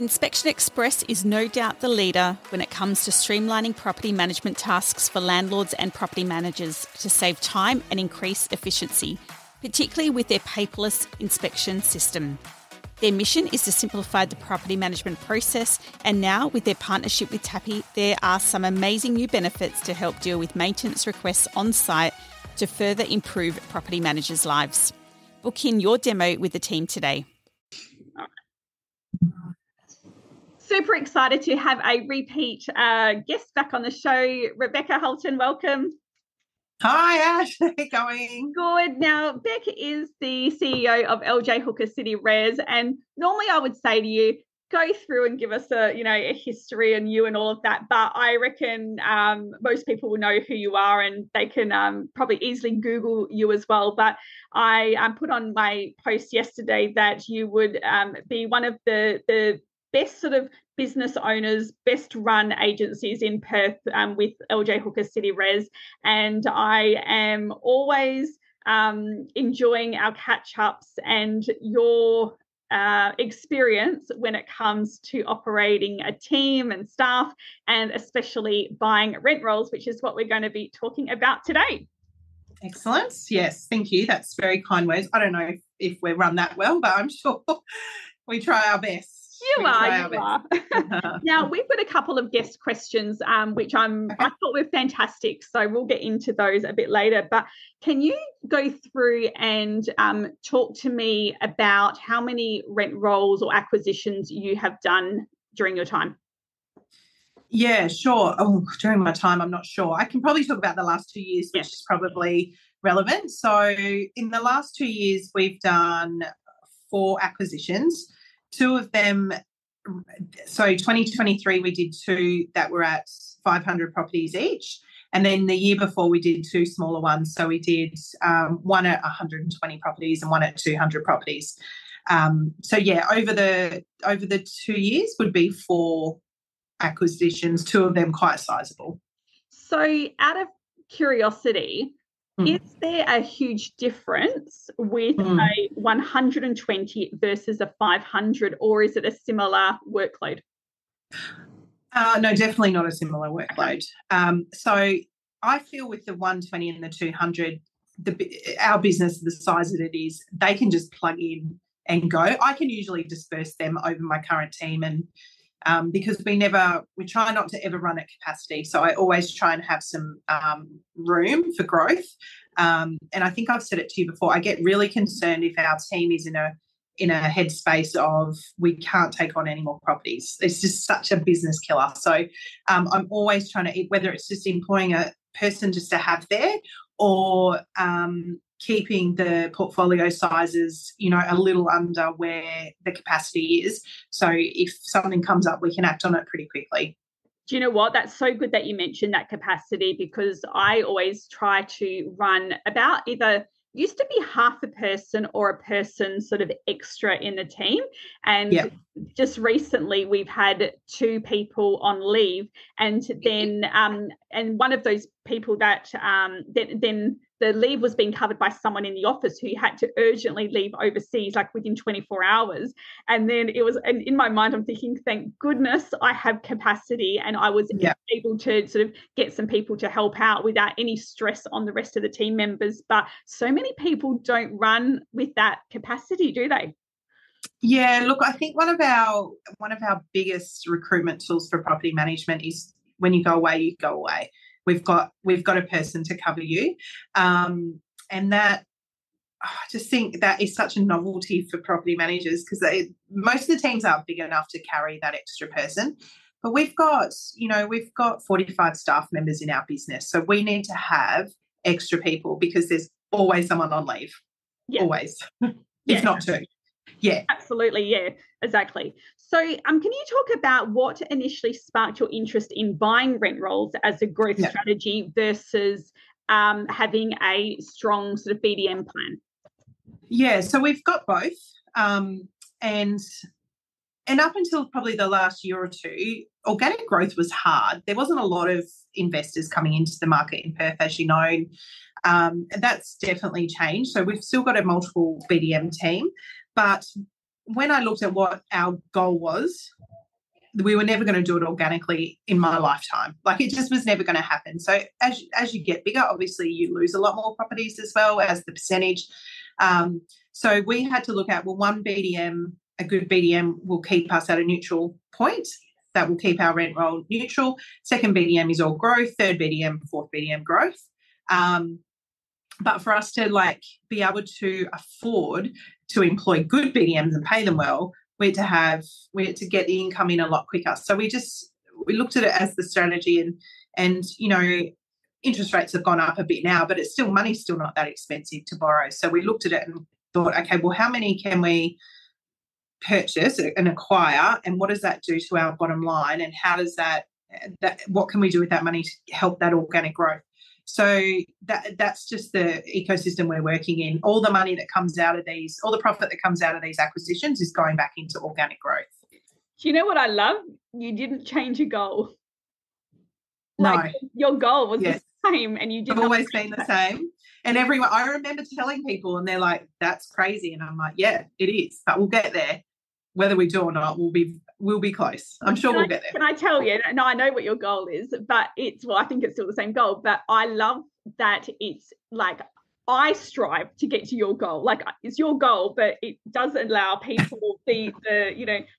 Inspection Express is no doubt the leader when it comes to streamlining property management tasks for landlords and property managers to save time and increase efficiency, particularly with their paperless inspection system. Their mission is to simplify the property management process, and now with their partnership with Tappy, there are some amazing new benefits to help deal with maintenance requests on site to further improve property managers' lives. Book in your demo with the team today. Super excited to have a repeat guest back on the show. Rebecca Halton, welcome. Hi, Ash. How are you going? Good. Now, Beck is the CEO of LJ Hooker City Res, and normally I would say to you, go through and give us a history and you and all of that. But I reckon most people will know who you are, and they can probably easily Google you as well. But I put on my post yesterday that you would be one of the best sort of business owners, best run agencies in Perth with LJ Hooker City Res. And I am always enjoying our catch-ups and your experience when it comes to operating a team and staff, and especially buying rent rolls, which is what we're going to be talking about today. Excellent. Yes, thank you. That's very kind words. I don't know if we run that well, but I'm sure we try our best. You are. Now, we've got a couple of guest questions, which I thought were fantastic. So we'll get into those a bit later. But can you go through and talk to me about how many rent rolls or acquisitions you have done during your time? Yeah, sure. Oh, during my time, I'm not sure. I can probably talk about the last 2 years, which is probably relevant. So in the last 2 years, we've done 4 acquisitions. 2 of them, so 2023 we did 2 that were at 500 properties each, and then the year before we did 2 smaller ones. So we did one at 120 properties and one at 200 properties. So yeah, over the 2 years would be 4 acquisitions, 2 of them quite sizable. So out of curiosity, is there a huge difference with a 120 versus a 500, or is it a similar workload? No, definitely not a similar workload. So I feel with the 120 and the 200, our business, the size that it is, they can just plug in and go. I can usually disperse them over my current team, and because we try not to ever run at capacity. So I always try and have some room for growth. And I think I've said it to you before, I get really concerned if our team is in a headspace of we can't take on any more properties. It's just such a business killer. So I'm always trying to, whether it's just employing a person just to have there, or keeping the portfolio sizes, a little under where the capacity is. So if something comes up, we can act on it pretty quickly. Do you know what? That's so good that you mentioned that capacity, because I always try to run about either used to be half a person or a person sort of extra in the team. And just recently we've had 2 people on leave, and then and one of those people that then the leave was being covered by someone in the office who had to urgently leave overseas, like within 24 hours. And then and in my mind, I'm thinking, thank goodness I have capacity, and I was able to sort of get some people to help out without any stress on the rest of the team members. But so many people don't run with that capacity, do they? Yeah, look, I think one of our biggest recruitment tools for property management is when you go away, you go away. We've got a person to cover you, and that I just think that is such a novelty for property managers, because most of the teams aren't big enough to carry that extra person. But we've got 45 staff members in our business, so we need to have extra people because there's always someone on leave, always, if not 2. Yeah, absolutely. Yeah, exactly. So can you talk about what initially sparked your interest in buying rent rolls as a growth strategy versus having a strong sort of BDM plan? Yeah, so we've got both. And up until probably the last year or 2, organic growth was hard. There wasn't a lot of investors coming into the market in Perth, as you know. And that's definitely changed. So we've still got a multiple BDM team. But when I looked at what our goal was, we were never going to do it organically in my lifetime. Like, it just was never going to happen. So as you get bigger, obviously you lose a lot more properties as well as the percentage. So we had to look at, well, one BDM, a good BDM will keep us at a neutral point. That will keep our rent roll neutral. Second BDM is all growth. Third BDM, fourth BDM growth. But for us to be able to afford to employ good BDMs and pay them well, we had to get the income in a lot quicker. So we looked at it as the strategy, and interest rates have gone up a bit now, but money's still not that expensive to borrow. So we looked at it and thought, okay, well, how many can we purchase and acquire, and what does that do to our bottom line, and how does that what can we do with that money to help that organic growth? So that's just the ecosystem we're working in. All the money that comes out of all the profit that comes out of these acquisitions is going back into organic growth. Do you know what I love? You didn't change your goal. No. Your goal was the same, and you did. It's always been the same. And I remember telling people, and they're like, that's crazy. And I'm like, yeah, it is, but we'll get there. Whether we do or not, we'll be close. I'm sure we'll get there. Can I tell you? No, I know what your goal is, but I think it's still the same goal. But I love that it's like, I strive to get to your goal. Like, it's your goal, but it does allow people the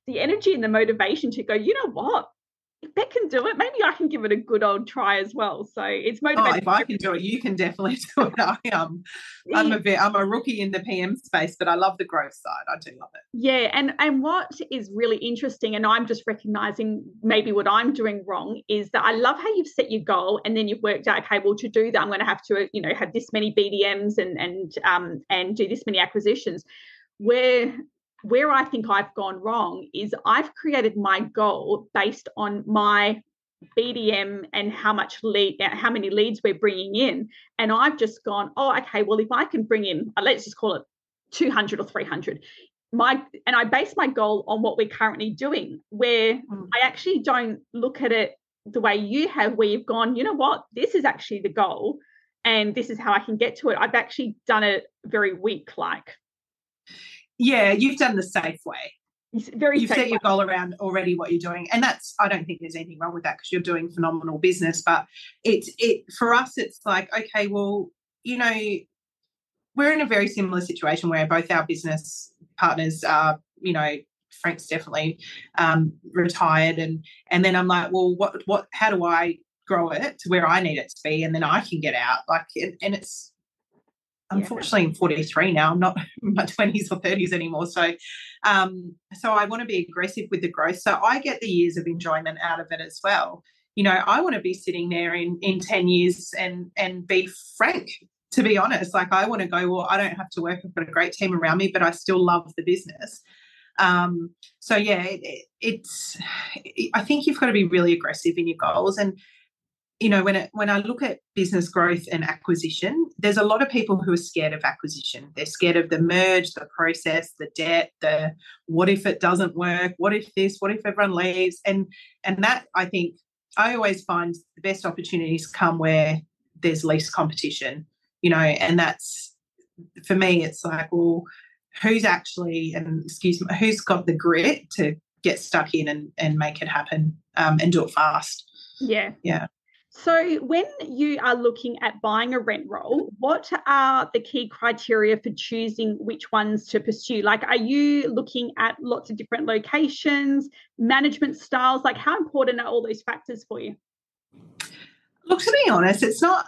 energy and the motivation to go, you know what? If Beck can do it, maybe I can give it a good old try as well. So it's motivating. Oh, if I can do it, you can definitely do it. I'm a rookie in the PM space, but I love the growth side. I do love it. Yeah, and what is really interesting, and I'm just recognizing maybe what I'm doing wrong, is that I love how you've set your goal and then you've worked out, okay, well, to do that, I'm going to have to, have this many BDMs and do this many acquisitions. Where I think I've gone wrong is I've created my goal based on my BDM and how many leads we're bringing in. And I've just gone, oh, okay, well, if I can bring in, let's just call it 200 or 300, and I base my goal on what we're currently doing, where I actually don't look at it the way you have, where you've gone, you know what, this is actually the goal and this is how I can get to it. I've actually done it very weak-like. Yeah, you've done the safe way. You've set your goal around already what you're doing, and I don't think there's anything wrong with that, because you're doing phenomenal business. But for us, it's like, okay, well, we're in a very similar situation where both our business partners are, Frank's definitely retired, and then I'm like, well, what? How do I grow it to where I need it to be, and then I can get out, and it's. Unfortunately, I'm 43 now. I'm not in my 20s or 30s anymore. So I want to be aggressive with the growth. So I get the years of enjoyment out of it as well. I want to be sitting there in 10 years and be frank, to be honest. Like, I want to go, well, I don't have to work. I've got a great team around me, but I still love the business. So, yeah, I think you've got to be really aggressive in your goals. And when I look at business growth and acquisition, there's a lot of people who are scared of acquisition. They're scared of the merge, the process, the debt, the what if it doesn't work, what if this, what if everyone leaves, and that, I think, I always find the best opportunities come where there's least competition, and that's, for me, it's like, well, who's got the grit to get stuck in and make it happen, and do it fast. Yeah. Yeah. So when you are looking at buying a rent roll, what are the key criteria for choosing which ones to pursue? Like, are you looking at lots of different locations, management styles? Like, how important are all those factors for you? Look, to be honest, it's not,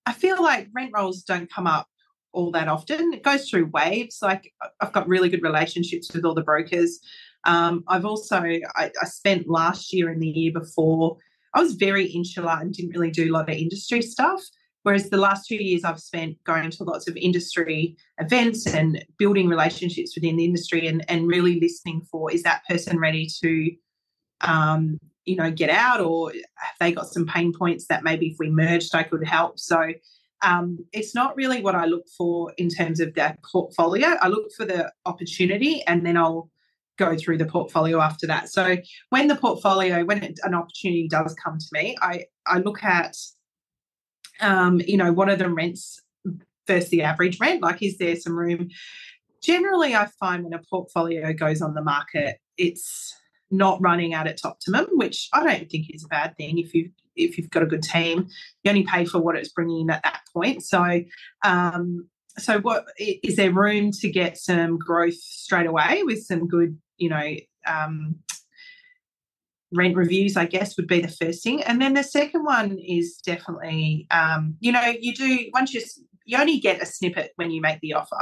I feel like rent rolls don't come up all that often. It goes through waves. Like, I've got really good relationships with all the brokers. I've also, I spent last year and the year before, I was very insular and didn't really do a lot of industry stuff, whereas the last 2 years I've spent going to lots of industry events and building relationships within the industry and really listening for, is that person ready to, get out, or have they got some pain points that maybe if we merged I could help. So it's not really what I look for in terms of that portfolio. I look for the opportunity, and then I'll go through the portfolio after that. So when an opportunity does come to me, I look at, what are the rents versus the average rent? Like, is there some room? Generally, I find when a portfolio goes on the market, it's not running at its optimum, which I don't think is a bad thing if you've got a good team. You only pay for what it's bringing in at that point. So what is there room to get some growth straight away with some good, rent reviews, I guess, would be the first thing. And then the second one is definitely, you only get a snippet when you make the offer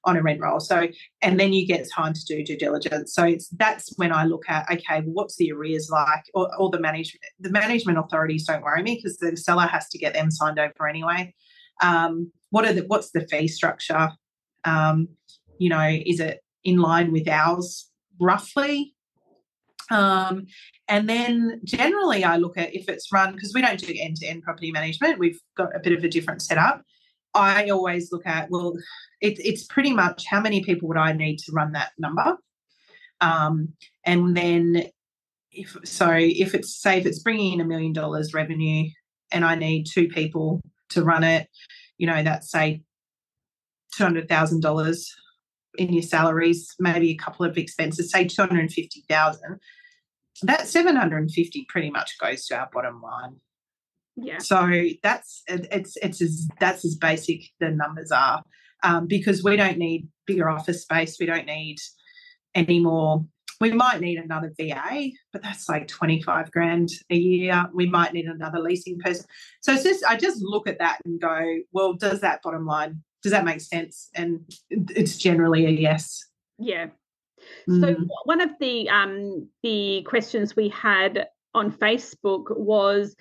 on a rent roll. So, and then you get time to do due diligence. So that's when I look at, okay, well, what's the arrears like? Or the management authorities don't worry me because the seller has to get them signed over anyway. What's the fee structure? Is it in line with ours roughly? And then generally I look at if it's run, because we don't do end-to-end property management, we've got a bit of a different setup. I always look at, well, it's pretty much how many people would I need to run that number? And then if it's bringing in $1 million revenue and I need 2 people to run it, that's say $200,000 in your salaries, maybe a couple of expenses, say $250,000. That 750 pretty much goes to our bottom line. Yeah. So that's as basic the numbers are, because we don't need bigger office space. We don't need any more. We might need another VA, but that's like 25 grand a year. We might need another leasing person. So I just look at that and go, well, does that make sense? And it's generally a yes. Yeah. So one of the questions we had on Facebook was,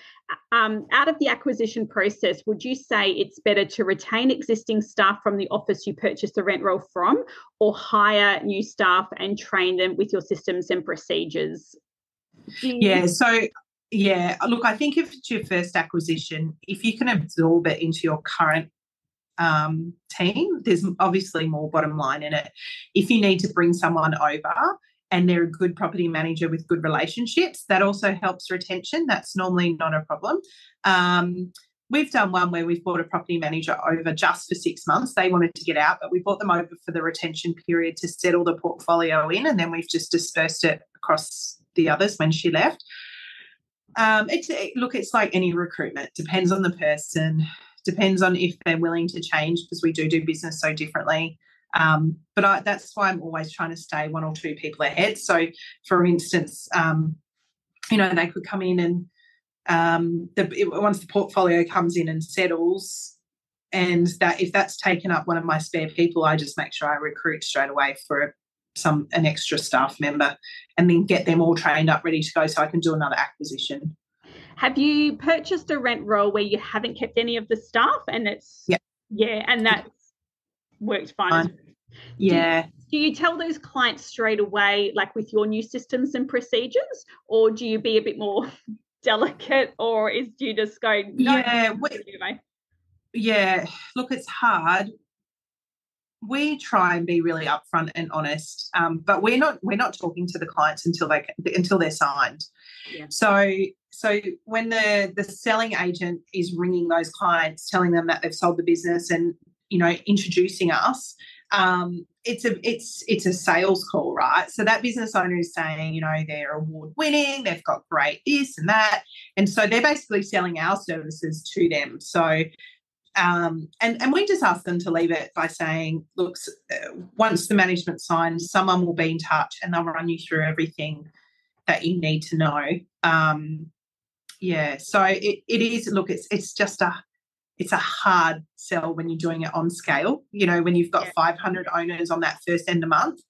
out of the acquisition process, would you say it's better to retain existing staff from the office you purchased the rent roll from, or hire new staff and train them with your systems and procedures? Look, I think if it's your first acquisition, if you can absorb it into your current team, there's obviously more bottom line in it. If you need to bring someone over and they're a good property manager with good relationships, that also helps retention. That's normally not a problem. We've done one where we've brought a property manager over just for 6 months. They wanted to get out, but we brought them over for the retention period to settle the portfolio in, and then we've just dispersed it across the others when she left. It's like any recruitment. Depends on the person, depends on if they're willing to change, because we do business so differently. But that's why I'm always trying to stay 1 or 2 people ahead. So, for instance, they could come in and once the portfolio comes in and settles, and that if that's taken up one of my spare people, I just make sure I recruit straight away for an extra staff member, and then get them all trained up, ready to go, so I can do another acquisition. Have you purchased a rent roll where you haven't kept any of the staff, and and that's worked fine? Yeah. Do you tell those clients straight away, like with your new systems and procedures, or do you be a bit more delicate, or do you just go, no? Yeah. Look, it's hard. We try and be really upfront and honest, but we're not talking to the clients until they're signed. Yeah. So when the selling agent is ringing those clients, telling them that they've sold the business and introducing us, it's a sales call, right? So that business owner is saying, they're award winning, they've got great this and that, and so they're basically selling our services to them. So. And we just ask them to leave it by saying, look, once the management signs, someone will be in touch and they'll run you through everything that you need to know. So it is, look, it's a hard sell when you're doing it on scale. When you've got 500 owners on that first end of month,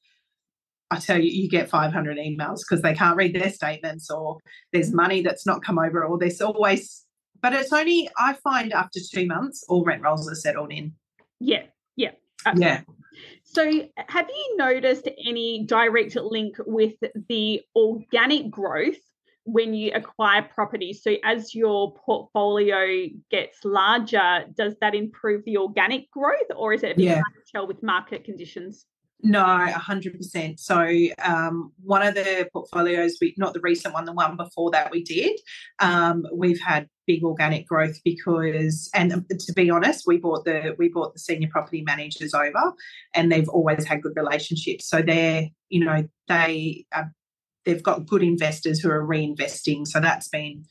I tell you, you get 500 emails because they can't read their statements, or there's money that's not come over, or there's always... But it's only, I find, after 2 months, all rent rolls are settled in. Yeah. Absolutely. Yeah. So have you noticed any direct link with the organic growth when you acquire properties? So as your portfolio gets larger, does that improve the organic growth, or is it a bit hard to tell with market conditions? No, 100%. So one of the portfolios, not the recent one, the one before that we did, we've had big organic growth because, and to be honest, we bought the senior property managers over, and they've always had good relationships. So they are they've got good investors who are reinvesting. So that's been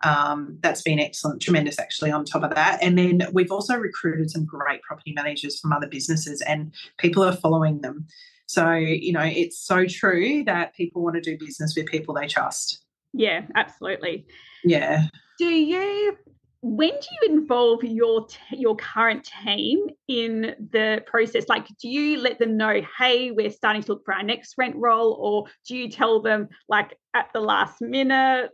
excellent, tremendous actually on top of that. And then we've also recruited some great property managers from other businesses, and people are following them. So, it's so true that people want to do business with people they trust. Yeah, absolutely. Yeah. When do you involve your current team in the process? Like, do you let them know, hey, we're starting to look for our next rent roll, or do you tell them like at the last minute?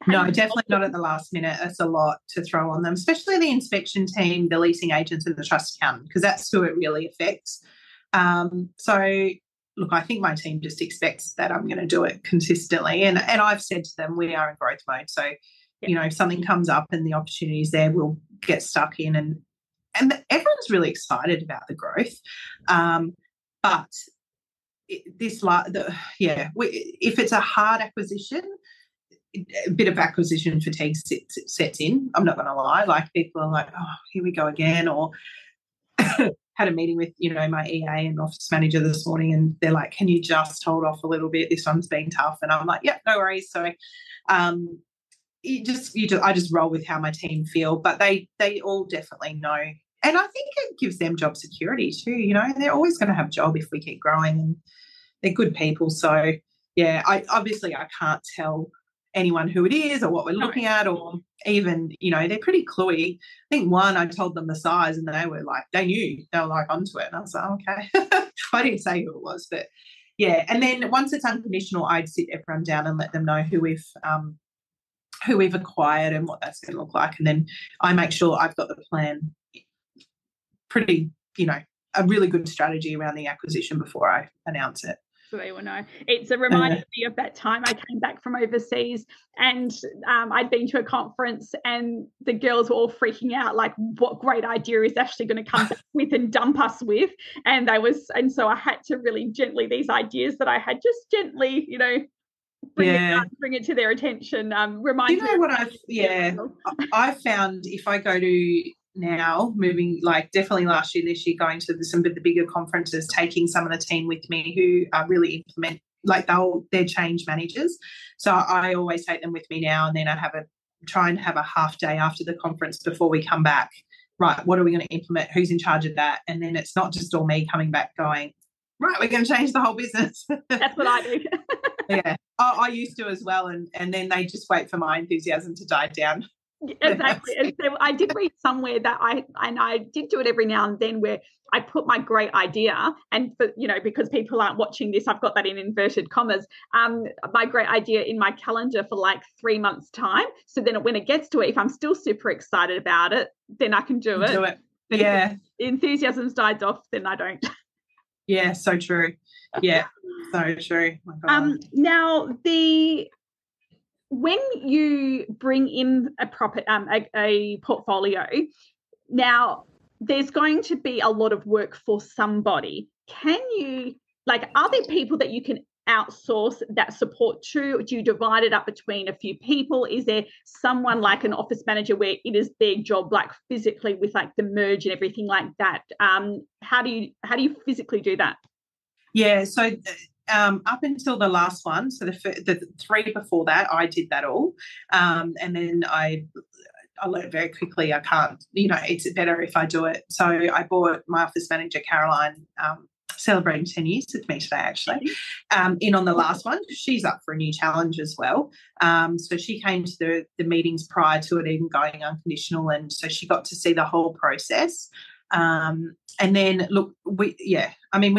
No, definitely not at the last minute. It's a lot to throw on them, especially the inspection team, the leasing agents and the trust accountant, because that's who it really affects. So, look, I think my team just expects that I'm going to do it consistently. And I've said to them, we are in growth mode. So, if something comes up and the opportunity is there, we'll get stuck in. And everyone's really excited about the growth. But if it's a hard acquisition, a bit of acquisition fatigue sets in. I'm not going to lie. Like, people are like, oh, here we go again. Or had a meeting with, my EA and office manager this morning, and they're like, can you just hold off a little bit? This one's been tough. And I'm like, yeah, no worries. So I just roll with how my team feel, but they all definitely know. And I think it gives them job security too. They're always going to have a job if we keep growing, and they're good people. So, yeah, I can't tell anyone who it is or what we're looking at, or even, they're pretty cluey. I think I told them the size and they were like, they knew, they were like onto it. And I was like, okay. I didn't say who it was, but yeah. And then once it's unconditional, I'd sit everyone down and let them know who we've acquired and what that's going to look like. And then I make sure I've got the plan pretty, a really good strategy around the acquisition before I announce it. So they will know. It's a reminder me of that time I came back from overseas, and I'd been to a conference and the girls were all freaking out, like, what great idea is Ashley going to come back with and dump us with? And so I had to really gently, these ideas that I had, just gently, bring it to their attention. Remind I've found if I go to now, moving, like, definitely last year, this year, going to some of the bigger conferences, taking some of the team with me who really implement, like, they're change managers. So I always take them with me now, and then I try and have a half day after the conference before we come back. Right, what are we going to implement? Who's in charge of that? And then it's not just all me coming back going, right, we're going to change the whole business. That's what I do. Yeah, I used to as well, and then they just wait for my enthusiasm to die down. Exactly. And so I did read somewhere that I did do it every now and then, where I put my great idea, and for, because people aren't watching this, I've got that in inverted commas, my great idea in my calendar for like 3 months' time. So then when it gets to it, if I'm still super excited about it, then I can do it. Do it. Yeah. If enthusiasm dies off, then I don't. Yeah, so true. Yeah, so true. My God. Now, when you bring in a portfolio, now there's going to be a lot of work for somebody. Can you, are there people that you can outsource that support to? Do you divide it up between a few people? Is there someone like an office manager where it is their job, like physically with like the merge and everything like that? How do you physically do that? Yeah, so up until the last one, so the 3 before that, I did that all, and then I learned very quickly I can't, it's better if I do it. So I brought my office manager, Caroline, celebrating 10 years with me today, actually, in on the last one. She's up for a new challenge as well. So she came to the meetings prior to it even going unconditional, and so she got to see the whole process. And then, look, we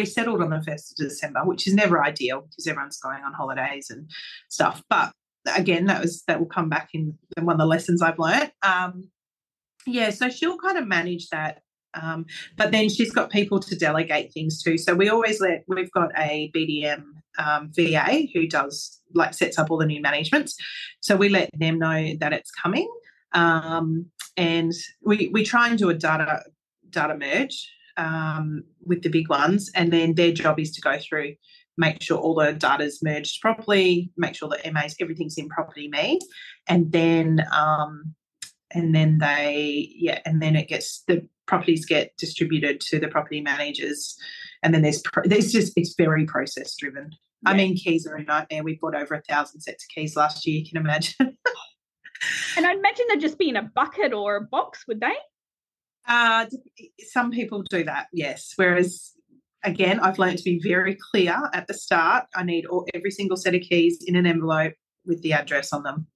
settled on the 1st of December, which is never ideal because everyone's going on holidays and stuff. But again, that will come back in one of the lessons I've learned. So she'll kind of manage that. But then she's got people to delegate things to. So we've got a BDM VA who does, sets up all the new managements. So we let them know that it's coming. And we try and do a data merge with the big ones, and then their job is to go through, make sure all the data's merged properly, make sure that MAs, everything's in Property Me, and then the properties get distributed to the property managers, and then it's very process driven. I mean, keys are a nightmare. We bought over 1,000 sets of keys last year, you can imagine. And I imagine they'd just be in a bucket or a box, would they? Some people do that, yes. Whereas, again, I've learned to be very clear at the start. I need every single set of keys in an envelope with the address on them.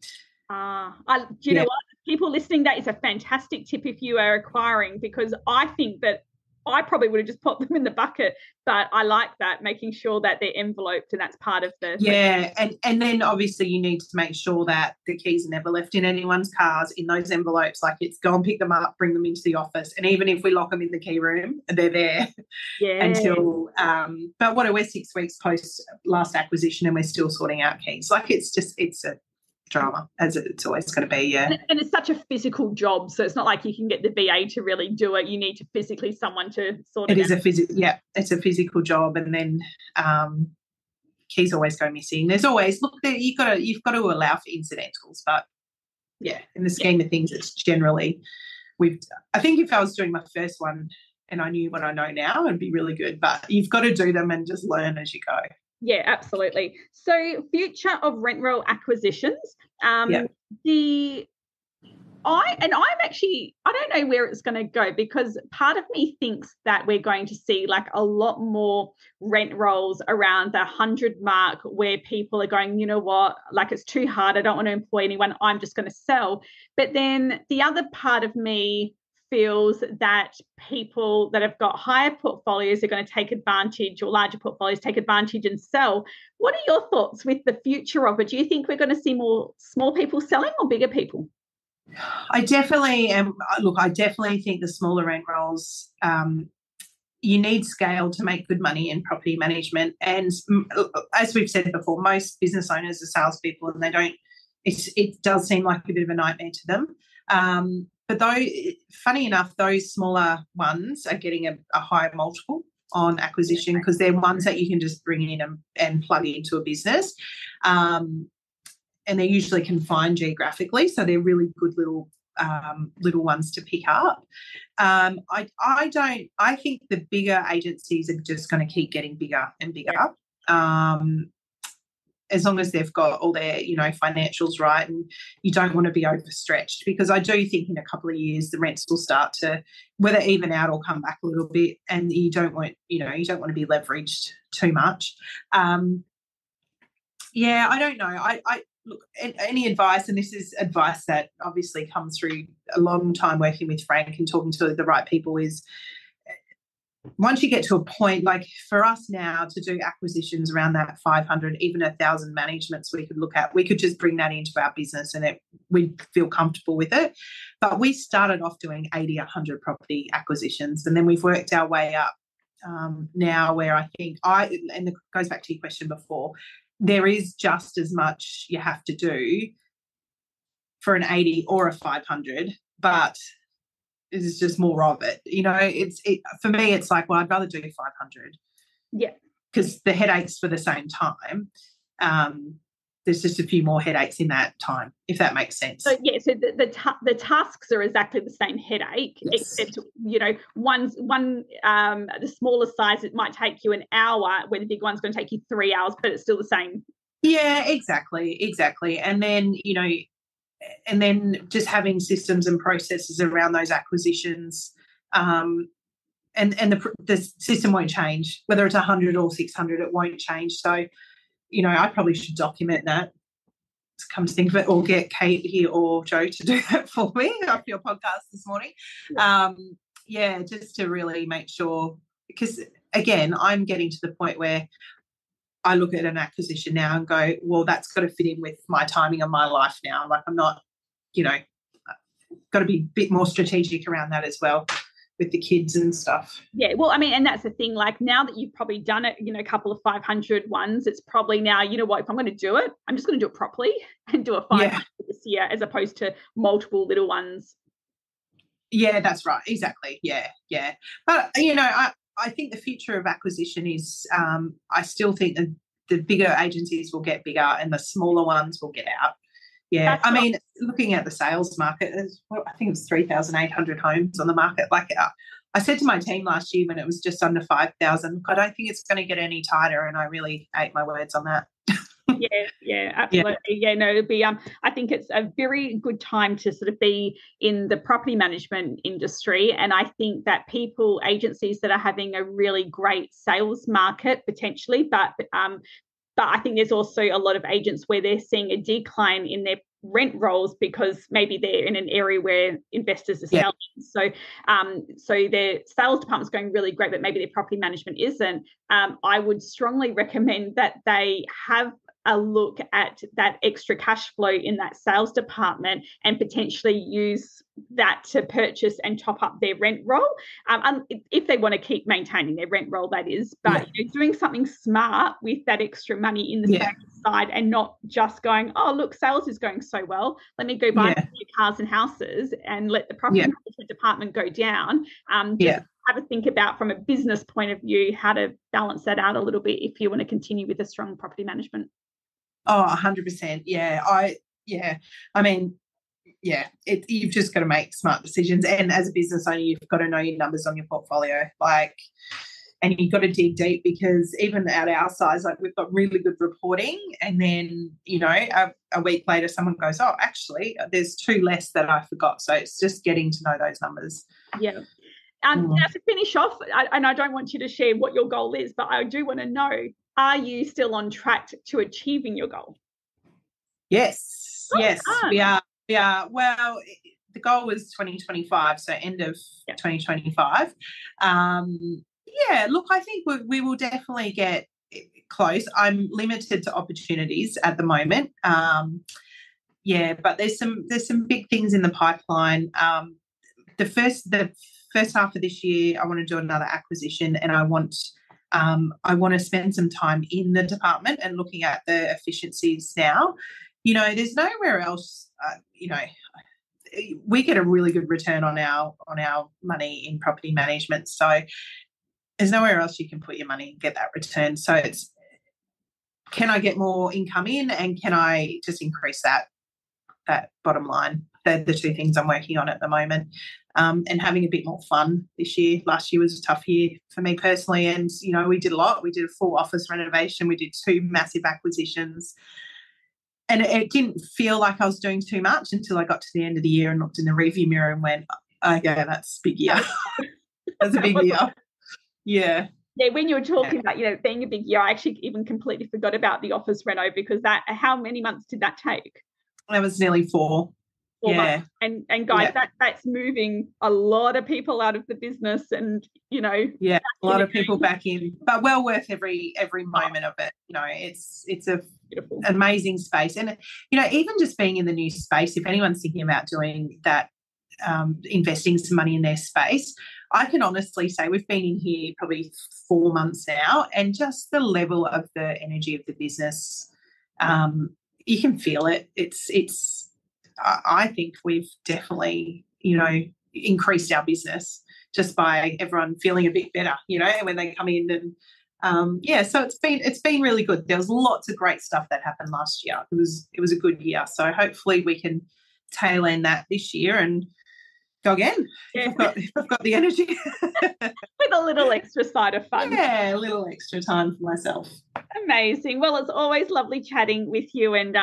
Do you know what? People listening, that is a fantastic tip if you are acquiring, because I think that I probably would have just put them in the bucket, but I like that, making sure that they're enveloped, and that's part of the... Yeah, and then obviously you need to make sure that the keys are never left in anyone's cars in those envelopes. Like, it's go and pick them up, bring them into the office, and even if we lock them in the key room, they're there until... but we're 6 weeks post last acquisition and we're still sorting out keys. Like, it's a drama, as it's always going to be. Yeah, and it's such a physical job, so it's not like you can get the VA to really do it. You need to physically someone to sort it out. It's a physical job, and then keys always go missing. There's always you've got to allow for incidentals, but in the scheme of things, it's generally I think if I was doing my first one and I knew what I know now, it'd be really good, but you've got to do them and just learn as you go. Yeah, absolutely. So, future of rent roll acquisitions. I don't know where it's going to go, because part of me thinks that we're going to see like a lot more rent rolls around the 100 mark, where people are going, you know what, like, it's too hard, I don't want to employ anyone, I'm just going to sell. But then the other part of me feels that people that have got higher portfolios are going to take advantage, or larger portfolios take advantage and sell. What are your thoughts with the future of it? Do you think we're going to see more small people selling or bigger people? I definitely am. Look, I definitely think the smaller rent rolls, you need scale to make good money in property management. And as we've said before, most business owners are salespeople, and it does seem like a bit of a nightmare to them. But funny enough, those smaller ones are getting a higher multiple on acquisition, because they're ones that you can just bring in and plug into a business. And they're usually confined geographically, so they're really good little ones to pick up. I think the bigger agencies are just going to keep getting bigger and bigger. As long as they've got all their, financials right, and you don't want to be overstretched, because I do think in a couple of years the rents will start to whether even out or come back a little bit, and you don't want to be leveraged too much. I don't know. I look, any advice, and this is advice that obviously comes through a long time working with Frank and talking to the right people, is once you get to a point, like for us now, to do acquisitions around that 500, even 1,000 managements we could look at, we could just bring that into our business and we'd feel comfortable with it. But we started off doing 80, 100 property acquisitions, and then we've worked our way up now, where I think and it goes back to your question before, there is just as much you have to do for an 80 or a 500, but is just more of it. For me, it's like, well, I'd rather do 500. Yeah. Because the headaches for the same time, there's just a few more headaches in that time, if that makes sense. So the tasks are exactly the same headache, except the smaller size, it might take you an hour, where the big one's going to take you 3 hours, but it's still the same. Yeah, exactly. And then just having systems and processes around those acquisitions, and the system won't change, whether it's 100 or 600, it won't change. So, I probably should document that, to come to think of it, or get Kate here or Joe to do that for me after your podcast this morning. Just to really make sure, because again, I'm getting to the point where I look at an acquisition now and go, well, that's got to fit in with my timing of my life now. Like, I'm not, got to be a bit more strategic around that as well with the kids and stuff. Yeah, well, I mean, and that's the thing, like, now that you've probably done it, a couple of 500 ones, it's probably now, what, if I'm going to do it, I'm just going to do it properly and do a 500 this year, as opposed to multiple little ones. Yeah, that's right. Exactly. Yeah. But, I think the future of acquisition is, I still think that the bigger agencies will get bigger and the smaller ones will get out. Yeah, I mean, looking at the sales market, I think it was 3,800 homes on the market. Like, I said to my team last year when it was just under 5,000, I don't think it's going to get any tighter, and I really ate my words on that. Yeah, absolutely. Yeah, no, it'll be. I think it's a very good time to sort of be in the property management industry, and I think that agencies that are having a really great sales market potentially, but I think there's also a lot of agents where they're seeing a decline in their rent rolls because maybe they're in an area where investors are selling. So their sales department's going really great, but maybe their property management isn't. I would strongly recommend that they have a look at that extra cash flow in that sales department and potentially use that to purchase and top up their rent roll, if they want to keep maintaining their rent roll, that is. But doing something smart with that extra money in the savings side, and not just going, oh, look, sales is going so well, let me go buy cars and houses and let the property management department go down. Just have a think about, from a business point of view, how to balance that out a little bit if you want to continue with a strong property management. Oh, 100%. I mean, you've just got to make smart decisions. And as a business owner, you've got to know your numbers on your portfolio. And you've got to dig deep, because even at our size, we've got really good reporting. And then, a week later, someone goes, oh, actually, there's 2 less that I forgot. So it's just getting to know those numbers. Yeah. Now, to finish off, and I don't want you to share what your goal is, but I do want to know, are you still on track to achieving your goal? Yes, we are. Well, the goal was 2025, so end of 2025. Look, I think we will definitely get close. I'm limited to opportunities at the moment. But there's some big things in the pipeline. The first half of this year, I want to do another acquisition, and I want to spend some time in the department and looking at the efficiencies now. There's nowhere else. We get a really good return on our money in property management, so there's nowhere else you can put your money and get that return. So it's, can I get more income in, and can I just increase that bottom line? They're the 2 things I'm working on at the moment. And having a bit more fun this year. Last year was a tough year for me personally, and we did a lot. We did a full office renovation. We did 2 massive acquisitions, and it didn't feel like I was doing too much until I got to the end of the year and looked in the rearview mirror and went, okay, that's a big year. That's a big year. Yeah. Yeah, when you were talking about, being a big year, I actually even completely forgot about the office reno, because how many months did that take? That was nearly 4. Months. And guys, that's moving a lot of people out of the business, and a lot of people back in, but well worth every moment of it. It's a beautiful, amazing space. And even just being in the new space, if anyone's thinking about doing that, investing some money in their space, I can honestly say we've been in here probably 4 months now, and just the level of the energy of the business, you can feel it. I think we've definitely, increased our business just by everyone feeling a bit better, when they come in. And so it's been really good. There was lots of great stuff that happened last year. It was a good year. So hopefully we can tail end that this year and go again. If I've got the energy. With a little extra side of fun. Yeah, a little extra time for myself. Amazing. Well, it's always lovely chatting with you, and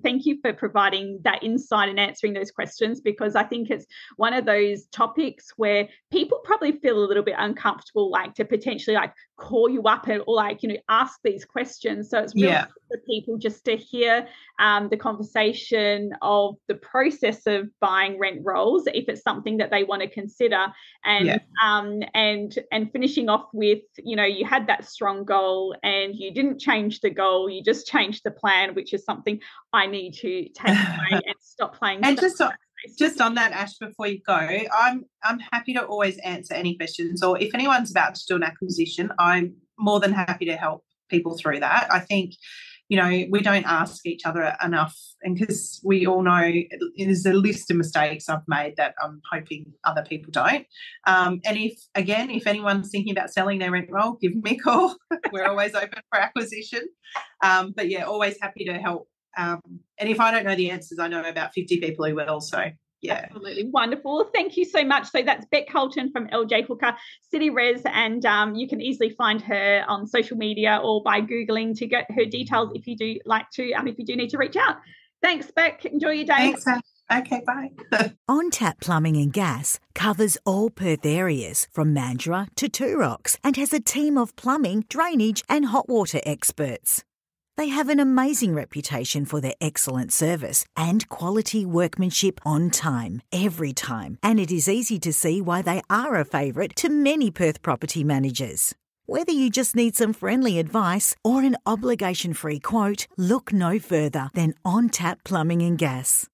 thank you for providing that insight and answering those questions, because I think it's one of those topics where people probably feel a little bit uncomfortable, to potentially call you up or ask these questions. So it's really for people just to hear the conversation of the process of buying rent rolls, if it's something that they want to consider, and finishing off with, you had that strong goal and you didn't change the goal, you just changed the plan, which is something I need to take away and stop playing. And just on that, Ash, before you go, I'm happy to always answer any questions, or if anyone's about to do an acquisition, I'm more than happy to help people through that. I think, we don't ask each other enough, and because we all know there's a list of mistakes I've made that I'm hoping other people don't. And if anyone's thinking about selling their rent roll, give me a call. We're always open for acquisition. Always happy to help. And if I don't know the answers, I know about 50 people who will. So Yeah. Absolutely wonderful. Thank you so much. So that's Beck Halton from LJ Hooker City Res, and you can easily find her on social media or by Googling to get her details if you do like to, if you do need to reach out. Thanks, Beck. Enjoy your day. Thanks. Okay, bye. On Tap Plumbing and Gas covers all Perth areas from Mandurah to Two Rocks and has a team of plumbing, drainage and hot water experts. They have an amazing reputation for their excellent service and quality workmanship on time, every time, and it is easy to see why they are a favourite to many Perth property managers. Whether you just need some friendly advice or an obligation-free quote, look no further than On Tap Plumbing and Gas.